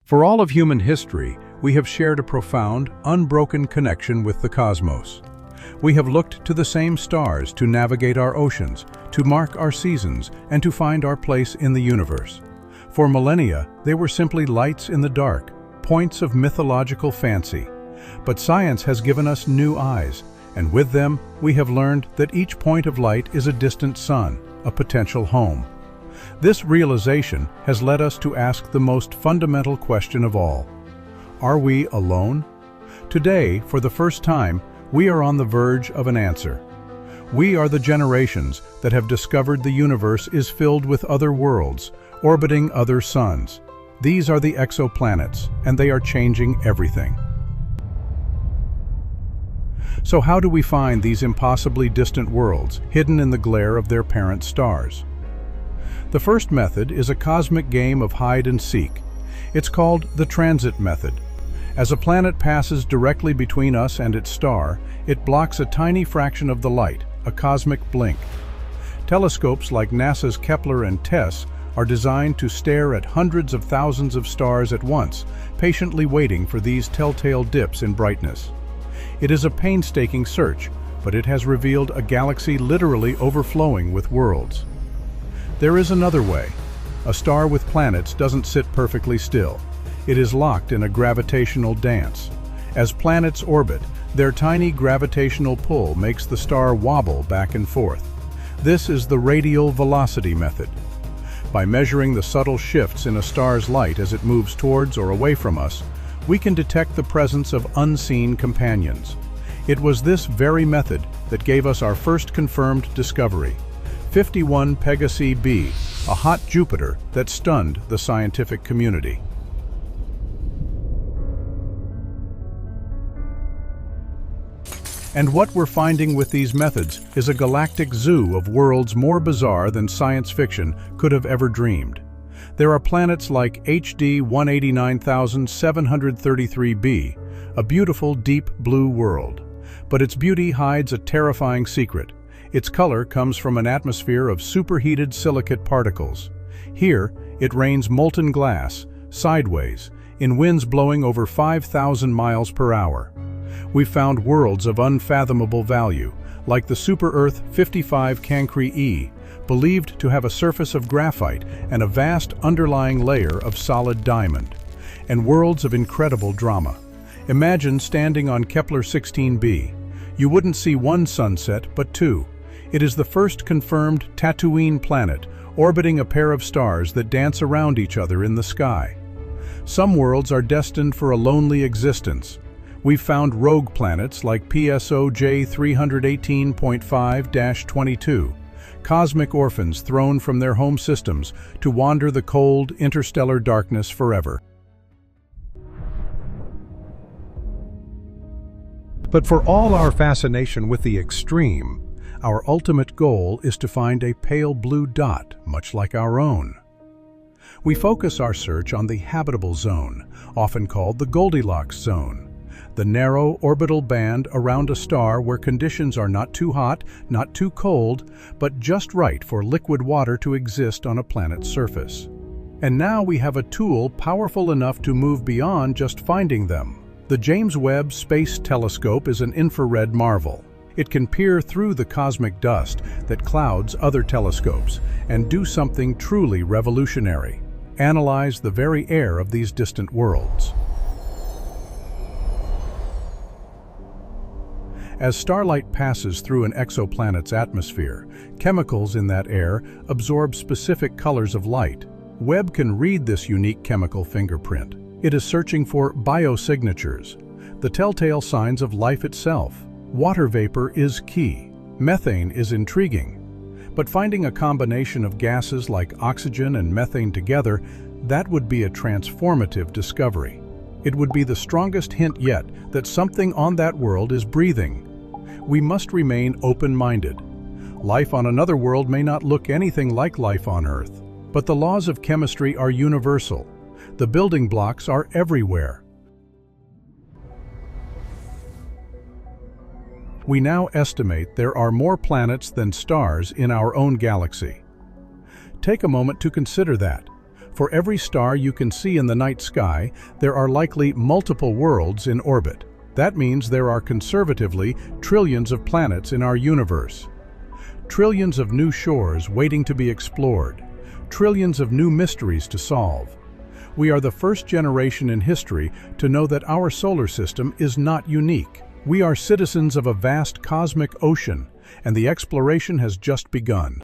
For all of human history, we have shared a profound, unbroken connection with the cosmos. We have looked to the same stars to navigate our oceans, to mark our seasons, and to find our place in the universe. For millennia, they were simply lights in the dark, points of mythological fancy. But science has given us new eyes, and with them, we have learned that each point of light is a distant sun, a potential home. This realization has led us to ask the most fundamental question of all. Are we alone? Today, for the first time, we are on the verge of an answer. We are the generations that have discovered the universe is filled with other worlds, orbiting other suns. These are the exoplanets, and they are changing everything. So how do we find these impossibly distant worlds, hidden in the glare of their parent stars? The first method is a cosmic game of hide and seek. It's called the transit method. As a planet passes directly between us and its star, it blocks a tiny fraction of the light, a cosmic blink. Telescopes like NASA's Kepler and TESS are designed to stare at hundreds of thousands of stars at once, patiently waiting for these telltale dips in brightness. It is a painstaking search, but it has revealed a galaxy literally overflowing with worlds. There is another way. A star with planets doesn't sit perfectly still. It is locked in a gravitational dance. As planets orbit, their tiny gravitational pull makes the star wobble back and forth. This is the radial velocity method. By measuring the subtle shifts in a star's light as it moves towards or away from us, we can detect the presence of unseen companions. It was this very method that gave us our first confirmed discovery, 51 Pegasi b, a hot Jupiter that stunned the scientific community. And what we're finding with these methods is a galactic zoo of worlds more bizarre than science fiction could have ever dreamed. There are planets like HD 189733b, a beautiful deep blue world. But its beauty hides a terrifying secret. Its color comes from an atmosphere of superheated silicate particles. Here, it rains molten glass, sideways, in winds blowing over 5,000 miles per hour. We've found worlds of unfathomable value, like the super-Earth 55 Cancri e, believed to have a surface of graphite and a vast underlying layer of solid diamond, and worlds of incredible drama. Imagine standing on Kepler 16b. You wouldn't see one sunset, but two. It is the first confirmed Tatooine planet, orbiting a pair of stars that dance around each other in the sky. Some worlds are destined for a lonely existence. We've found rogue planets like PSOJ 318.5-22, cosmic orphans thrown from their home systems to wander the cold, interstellar darkness forever. But for all our fascination with the extreme, our ultimate goal is to find a pale blue dot, much like our own. We focus our search on the habitable zone, often called the Goldilocks Zone, the narrow orbital band around a star where conditions are not too hot, not too cold, but just right for liquid water to exist on a planet's surface. And now we have a tool powerful enough to move beyond just finding them. The James Webb Space Telescope is an infrared marvel. It can peer through the cosmic dust that clouds other telescopes and do something truly revolutionary: analyze the very air of these distant worlds. As starlight passes through an exoplanet's atmosphere, chemicals in that air absorb specific colors of light. Webb can read this unique chemical fingerprint. It is searching for biosignatures, the telltale signs of life itself. Water vapor is key. Methane is intriguing. But finding a combination of gases like oxygen and methane together, that would be a transformative discovery. It would be the strongest hint yet that something on that world is breathing. We must remain open-minded. Life on another world may not look anything like life on Earth, but the laws of chemistry are universal. The building blocks are everywhere. We now estimate there are more planets than stars in our own galaxy. Take a moment to consider that. For every star you can see in the night sky, there are likely multiple worlds in orbit. That means there are conservatively trillions of planets in our universe. Trillions of new shores waiting to be explored. Trillions of new mysteries to solve. We are the first generation in history to know that our solar system is not unique. We are citizens of a vast cosmic ocean, and the exploration has just begun.